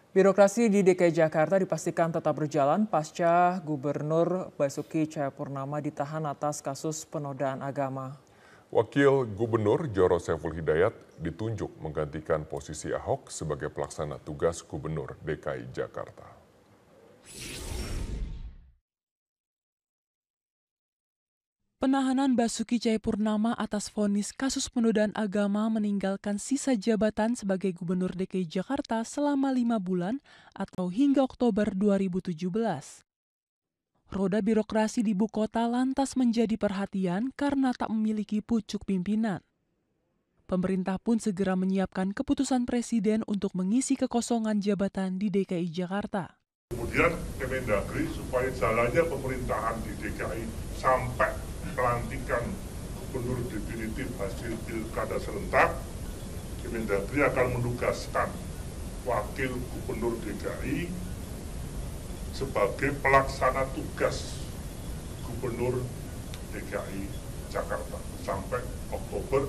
Birokrasi di DKI Jakarta dipastikan tetap berjalan pasca Gubernur Basuki Cahayapurnama ditahan atas kasus penodaan agama. Wakil Gubernur Jarod Saiful Hidayat ditunjuk menggantikan posisi Ahok sebagai pelaksana tugas Gubernur DKI Jakarta. Penahanan Basuki Cahayapurnama atas vonis kasus penodaan agama meninggalkan sisa jabatan sebagai Gubernur DKI Jakarta selama 5 bulan atau hingga Oktober 2017. Roda birokrasi di ibu kota lantas menjadi perhatian karena tak memiliki pucuk pimpinan. Pemerintah pun segera menyiapkan keputusan Presiden untuk mengisi kekosongan jabatan di DKI Jakarta. Kemudian Kemendagri supaya jalannya pemerintahan di DKI sampai pelantikan gubernur definitif hasil pilkada serentak, Kemendagri akan menugaskan wakil gubernur DKI sebagai pelaksana tugas gubernur DKI Jakarta sampai Oktober,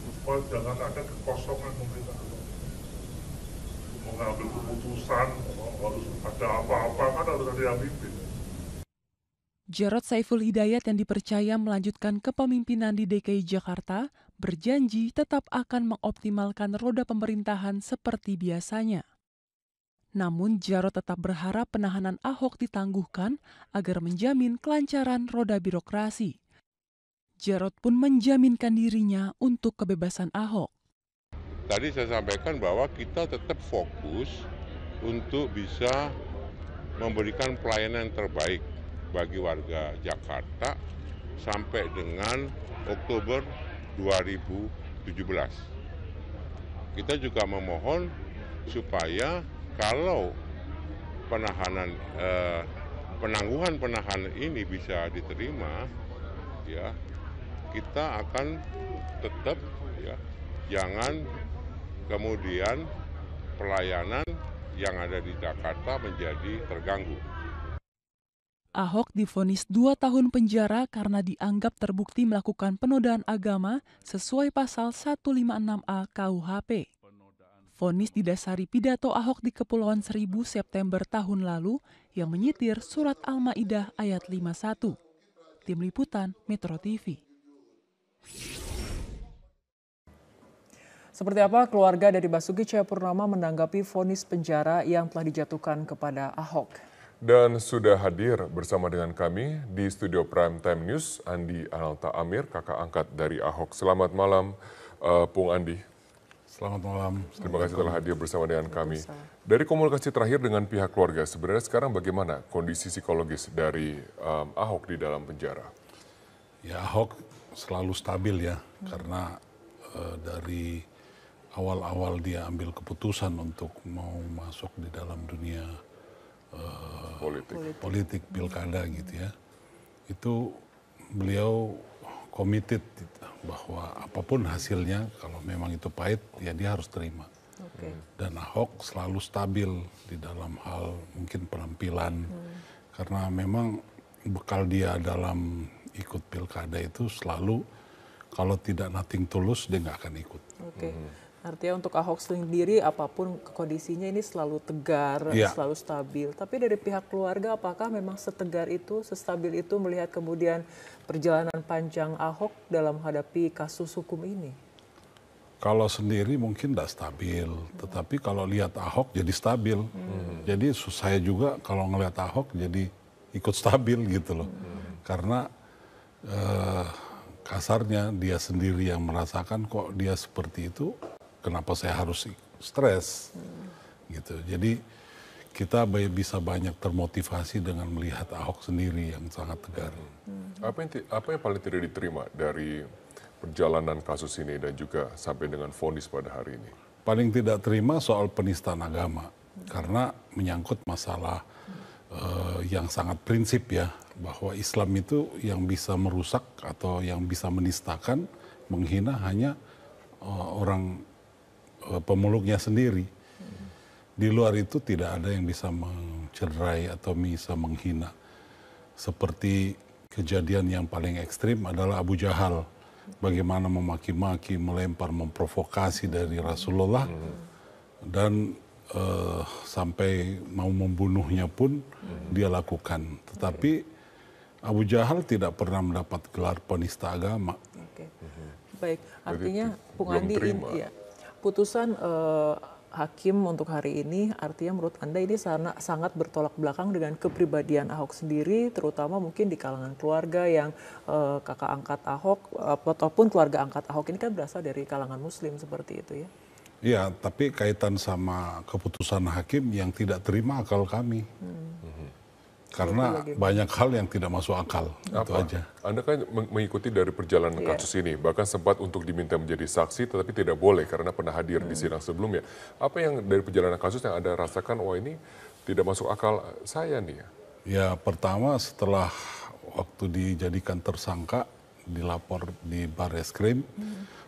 supaya jangan ada kekosongan pemerintahan. Mengambil keputusan, harus ada apa-apa, kan harus ada yang mimpin. Jarod Saiful Hidayat yang dipercaya melanjutkan kepemimpinan di DKI Jakarta berjanji tetap akan mengoptimalkan roda pemerintahan seperti biasanya. Namun Jarod tetap berharap penahanan Ahok ditangguhkan agar menjamin kelancaran roda birokrasi. Jarod pun menjaminkan dirinya untuk kebebasan Ahok. Tadi saya sampaikan bahwa kita tetap fokus untuk bisa memberikan pelayanan yang terbaik bagi warga Jakarta sampai dengan Oktober 2017. Kita juga memohon supaya kalau penangguhan penahanan ini bisa diterima, ya kita akan tetap ya jangan kemudian pelayanan yang ada di Jakarta menjadi terganggu. Ahok divonis 2 tahun penjara karena dianggap terbukti melakukan penodaan agama sesuai pasal 156A KUHP. Vonis didasari pidato Ahok di Kepulauan Seribu September tahun lalu yang menyitir surat Al-Maidah ayat 51. Tim Liputan Metro TV. Seperti apa keluarga dari Basuki Cahayapurnama menanggapi vonis penjara yang telah dijatuhkan kepada Ahok? Dan sudah hadir bersama dengan kami di studio Prime Time News, Andi Analta Amir, kakak angkat dari Ahok. Selamat malam, Pung Andi. Selamat malam. Terima kasih telah hadir bersama dengan kami. Dari komunikasi terakhir dengan pihak keluarga, sebenarnya sekarang bagaimana kondisi psikologis dari Ahok di dalam penjara? Ya, Ahok selalu stabil ya, karena dari awal-awal dia ambil keputusan untuk mau masuk di dalam dunia politik pilkada gitu ya, itu beliau committed bahwa apapun hasilnya kalau memang itu pahit ya dia harus terima. Dan Ahok selalu stabil di dalam hal mungkin penampilan karena memang bekal dia dalam ikut pilkada itu selalu kalau tidak nothing tulus dia nggak akan ikut. Artinya untuk Ahok sendiri apapun kondisinya ini selalu tegar, selalu stabil. Tapi dari pihak keluarga apakah memang setegar itu, sestabil itu melihat kemudian perjalanan panjang Ahok dalam menghadapi kasus hukum ini? Kalau sendiri mungkin tidak stabil, tetapi kalau lihat Ahok jadi stabil. Jadi saya juga kalau ngelihat Ahok jadi ikut stabil gitu loh. Karena kasarnya dia sendiri yang merasakan kok dia seperti itu. Kenapa saya harus stres gitu. Jadi kita bisa banyak termotivasi dengan melihat Ahok sendiri yang sangat tegar. Apa yang paling tidak diterima dari perjalanan kasus ini dan juga sampai dengan vonis pada hari ini? Paling tidak terima soal penistaan agama karena menyangkut masalah yang sangat prinsip ya, bahwa Islam itu yang bisa merusak atau yang bisa menistakan, menghina hanya orang pemeluknya sendiri. Di luar itu tidak ada yang bisa mencederai atau bisa menghina. Seperti kejadian yang paling ekstrim adalah Abu Jahal. Bagaimana memaki-maki, melempar, memprovokasi dari Rasulullah. Dan sampai mau membunuhnya pun dia lakukan. Tetapi Abu Jahal tidak pernah mendapat gelar penista agama. Oke. Baik, artinya Bung belum Andi, terima. ya, putusan hakim untuk hari ini artinya menurut Anda ini sangat bertolak belakang dengan kepribadian Ahok sendiri, terutama mungkin di kalangan keluarga yang kakak angkat Ahok ataupun keluarga angkat Ahok ini kan berasal dari kalangan Muslim seperti itu ya? Iya, tapi kaitan sama keputusan hakim yang tidak terima akal kami. Karena banyak hal yang tidak masuk akal, itu aja. Anda kan mengikuti dari perjalanan kasus ini, bahkan sempat untuk diminta menjadi saksi, tetapi tidak boleh karena pernah hadir di sidang sebelumnya. Apa yang dari perjalanan kasus yang Anda rasakan, wah ini tidak masuk akal saya nih ya? Ya, pertama setelah waktu dijadikan tersangka, dilapor di Barreskrim,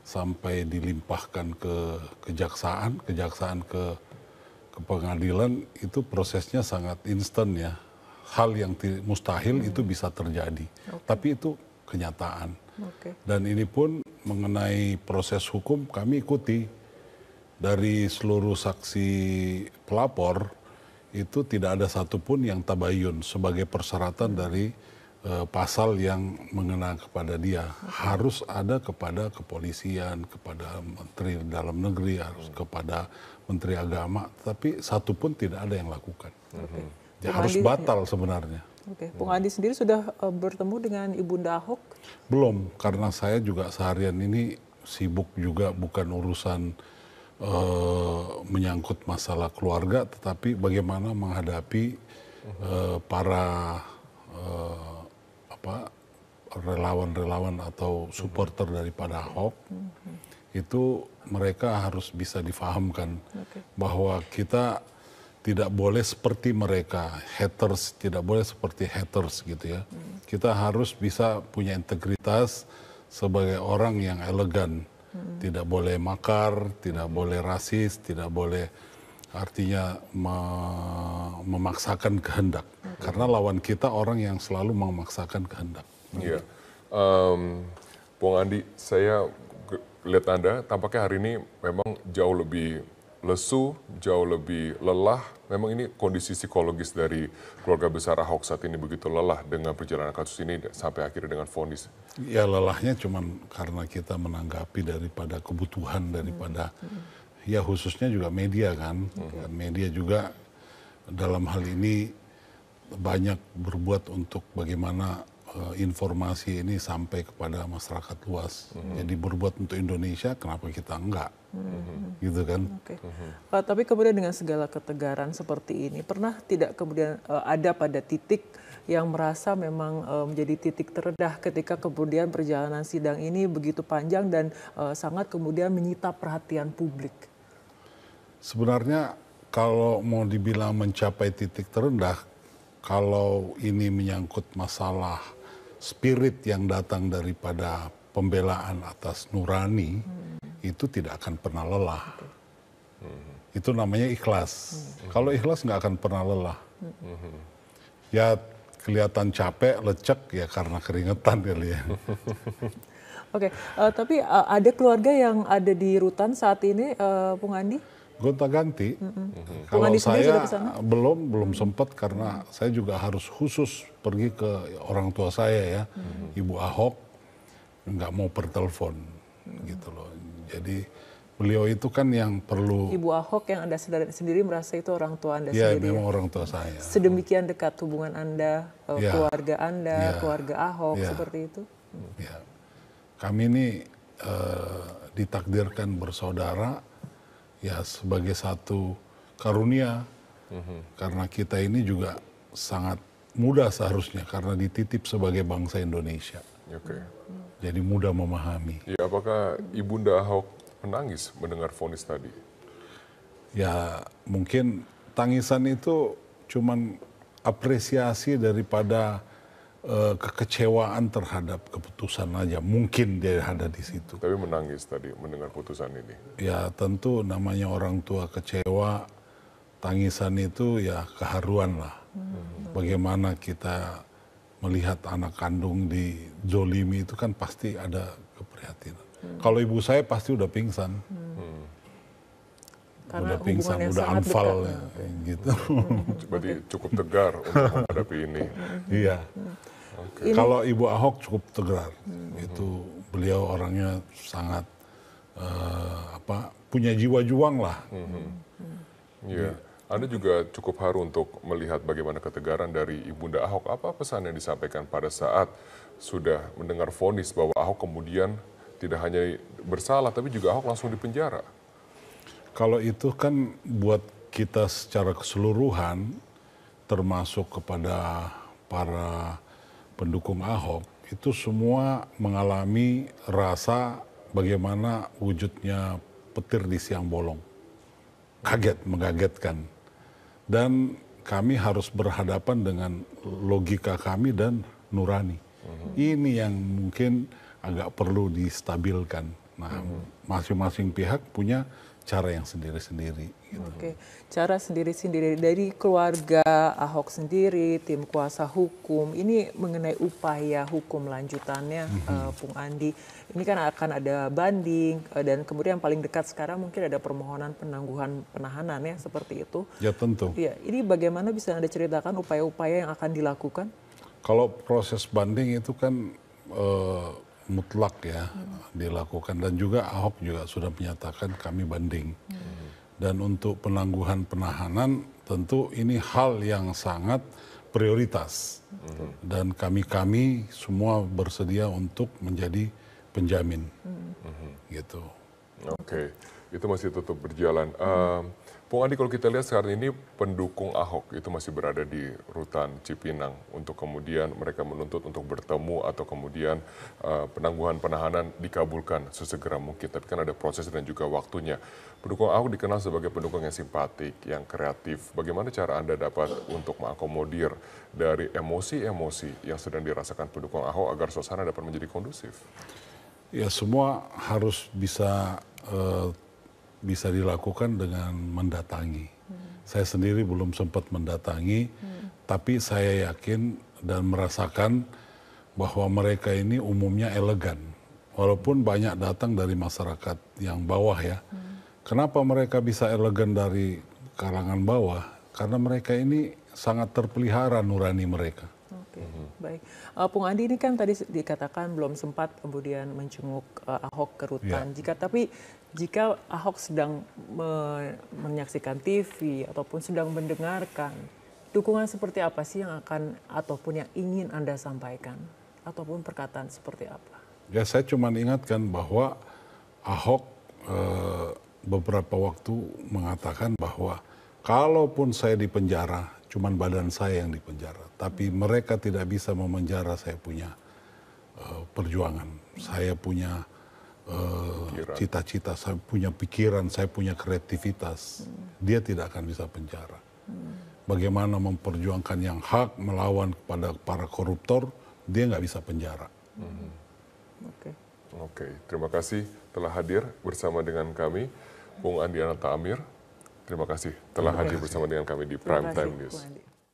sampai dilimpahkan ke kejaksaan ke pengadilan, itu prosesnya sangat instan ya. Hal yang mustahil itu bisa terjadi, tapi itu kenyataan. Dan ini pun mengenai proses hukum kami ikuti. Dari seluruh saksi pelapor itu tidak ada satupun yang tabayun sebagai persyaratan dari pasal yang mengenai kepada dia. Harus ada kepada kepolisian, kepada Menteri Dalam Negeri, harus kepada Menteri Agama, tapi satupun tidak ada yang lakukan. Ya, harus batal sebenarnya. Oke, Bung Andi sendiri sudah bertemu dengan Ibunda Ahok? Belum, karena saya juga seharian ini sibuk juga, bukan urusan menyangkut masalah keluarga, tetapi bagaimana menghadapi para relawan-relawan atau supporter daripada Ahok. Itu mereka harus bisa difahamkan bahwa kita tidak boleh seperti mereka, haters, tidak boleh seperti haters gitu ya. Kita harus bisa punya integritas sebagai orang yang elegan. Tidak boleh makar, tidak boleh rasis, tidak boleh artinya memaksakan kehendak. Karena lawan kita orang yang selalu memaksakan kehendak. Iya. Bung Andi, saya lihat Anda tampaknya hari ini memang jauh lebih lesu, jauh lebih lelah. Memang ini kondisi psikologis dari keluarga besar Ahok saat ini begitu lelah dengan perjalanan kasus ini sampai akhirnya dengan vonis. Ya lelahnya cuman karena kita menanggapi daripada kebutuhan daripada ya khususnya juga media kan. Media juga dalam hal ini banyak berbuat untuk bagaimana informasi ini sampai kepada masyarakat luas. Jadi berbuat untuk Indonesia, kenapa kita enggak? Gitu kan. Tapi kemudian dengan segala ketegaran seperti ini, pernah tidak kemudian ada pada titik yang merasa memang menjadi titik terendah ketika kemudian perjalanan sidang ini begitu panjang dan sangat kemudian menyita perhatian publik? Sebenarnya kalau mau dibilang mencapai titik terendah, kalau ini menyangkut masalah spirit yang datang daripada pembelaan atas nurani, itu tidak akan pernah lelah. Itu namanya ikhlas. Kalau ikhlas nggak akan pernah lelah. Ya kelihatan capek, lecek ya karena keringetan kali ya. Oke, tapi ada keluarga yang ada di rutan saat ini, Bung Andi? Gonta-ganti. Kalau saya belum sempat karena saya juga harus khusus pergi ke orang tua saya ya, Ibu Ahok, nggak mau bertelepon gitu loh. Jadi beliau itu kan yang perlu. Ibu Ahok yang Anda sendiri merasa itu orang tua Anda ya, sendiri? Ya, memang orang tua saya. Sedemikian dekat hubungan Anda, keluarga Anda, keluarga Ahok seperti itu? Ya, kami ini ditakdirkan bersaudara. Ya sebagai satu karunia, karena kita ini juga sangat mudah seharusnya karena dititip sebagai bangsa Indonesia. Jadi mudah memahami. Ya, apakah Ibunda Ahok menangis mendengar vonis tadi? Ya mungkin tangisan itu cuman apresiasi daripada kekecewaan terhadap keputusan aja, mungkin dia ada di situ. Tapi menangis tadi mendengar putusan ini. Ya tentu namanya orang tua kecewa, tangisan itu ya keharuan lah. Bagaimana kita melihat anak kandung dizolimi itu kan pasti ada keprihatinan. Kalau ibu saya pasti udah pingsan. Karena udah pingsan, udah anfal gitu. Berarti cukup tegar untuk menghadapi ini. Iya. Kalau Ibu Ahok cukup tegar, itu beliau orangnya sangat punya jiwa juang lah. Iya. Anda juga cukup haru untuk melihat bagaimana ketegaran dari Ibunda Ahok. Apa pesan yang disampaikan pada saat sudah mendengar vonis bahwa Ahok kemudian tidak hanya bersalah, tapi juga Ahok langsung dipenjara? Kalau itu kan buat kita secara keseluruhan, termasuk kepada para pendukung Ahok, itu semua mengalami rasa bagaimana wujudnya petir di siang bolong. Kaget, mengagetkan. Dan kami harus berhadapan dengan logika kami dan nurani. Ini yang mungkin agak perlu distabilkan. Nah, masing-masing pihak punya cara yang sendiri-sendiri. Gitu. Oke, cara sendiri-sendiri dari keluarga Ahok sendiri, tim kuasa hukum, ini mengenai upaya hukum lanjutannya, Bung Andi. Ini kan akan ada banding dan kemudian paling dekat sekarang mungkin ada permohonan penangguhan penahanan ya seperti itu. Ya tentu. Iya, ini bagaimana bisa Anda ceritakan upaya-upaya yang akan dilakukan? Kalau proses banding itu kan mutlak ya dilakukan, dan juga Ahok juga sudah menyatakan kami banding. Dan untuk penangguhan penahanan tentu ini hal yang sangat prioritas, dan kami semua bersedia untuk menjadi penjamin gitu. Oke, itu masih tetap berjalan. Bung Andi, kalau kita lihat sekarang ini pendukung Ahok itu masih berada di rutan Cipinang untuk kemudian mereka menuntut untuk bertemu atau kemudian penangguhan penahanan dikabulkan sesegera mungkin. Tapi kan ada proses dan juga waktunya. Pendukung Ahok dikenal sebagai pendukung yang simpatik, yang kreatif. Bagaimana cara Anda dapat untuk mengakomodir dari emosi-emosi yang sedang dirasakan pendukung Ahok agar suasana dapat menjadi kondusif? Ya, semua harus bisa dilakukan dengan mendatangi. Saya sendiri belum sempat mendatangi, tapi saya yakin dan merasakan bahwa mereka ini umumnya elegan. Walaupun banyak datang dari masyarakat yang bawah ya. Kenapa mereka bisa elegan dari kalangan bawah? Karena mereka ini sangat terpelihara nurani mereka. Oke, baik. Bung Andi, ini kan tadi dikatakan belum sempat kemudian menjenguk Ahok ke rutan. Jika Ahok sedang menyaksikan TV ataupun sedang mendengarkan, dukungan seperti apa sih yang akan ataupun yang ingin Anda sampaikan? Ataupun perkataan seperti apa? Ya, saya cuma ingatkan bahwa Ahok beberapa waktu mengatakan bahwa kalaupun saya dipenjara, cuman badan saya yang dipenjara. Tapi mereka tidak bisa memenjara saya punya perjuangan. Saya punya cita-cita, saya punya pikiran, saya punya kreativitas. Dia tidak akan bisa penjara. Bagaimana memperjuangkan yang hak, melawan kepada para koruptor, dia nggak bisa penjara. Oke, terima kasih telah hadir bersama dengan kami, Bung Andi Ananta Amir. Terima kasih telah hadir bersama dengan kami di Prime Time News.